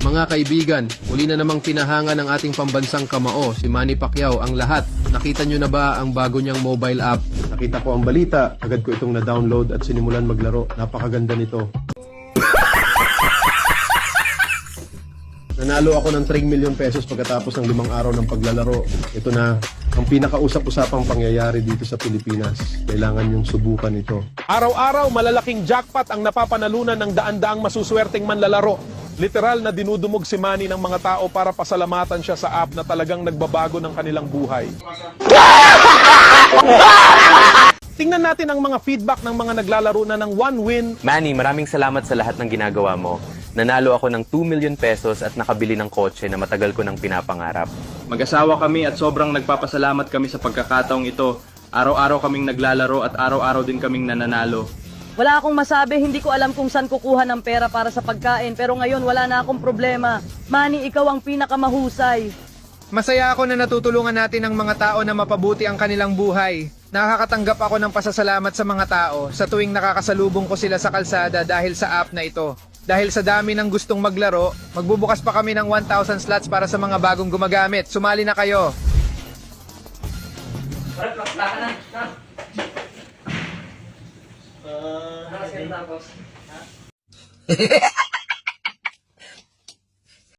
Mga kaibigan, muli na namang pinahanga ng ating pambansang kamao, si Manny Pacquiao, ang lahat. Nakita nyo na ba ang bago niyang mobile app? Nakita ko ang balita, agad ko itong na-download at sinimulan maglaro. Napakaganda nito. Nanalo ako ng 3 million pesos pagkatapos ng 5 araw ng paglalaro. Ito na ang pinakausap-usapang pangyayari dito sa Pilipinas. Kailangan yung subukan ito. Araw-araw, malalaking jackpot ang napapanalunan ng daan-daang masuswerteng manlalaro. Literal na dinudumog si Manny ng mga tao para pasalamatan siya sa app na talagang nagbabago ng kanilang buhay. Tingnan natin ang mga feedback ng mga naglalaro na ng one win. Manny, maraming salamat sa lahat ng ginagawa mo. Nanalo ako ng 2 million pesos at nakabili ng kotse na matagal ko nang pinapangarap. Mag-asawa kami at sobrang nagpapasalamat kami sa pagkakataong ito. Araw-araw kaming naglalaro at araw-araw din kaming nananalo. Wala akong masabi, hindi ko alam kung saan kukuha ng pera para sa pagkain, pero ngayon wala na akong problema. Manny, ikaw ang pinakamahusay. Masaya ako na natutulungan natin ang mga tao na mapabuti ang kanilang buhay. Nakakatanggap ako ng pasasalamat sa mga tao sa tuwing nakakasalubong ko sila sa kalsada dahil sa app na ito. Dahil sa dami ng gustong maglaro, magbubukas pa kami ng 1,000 slots para sa mga bagong gumagamit. Sumali na kayo!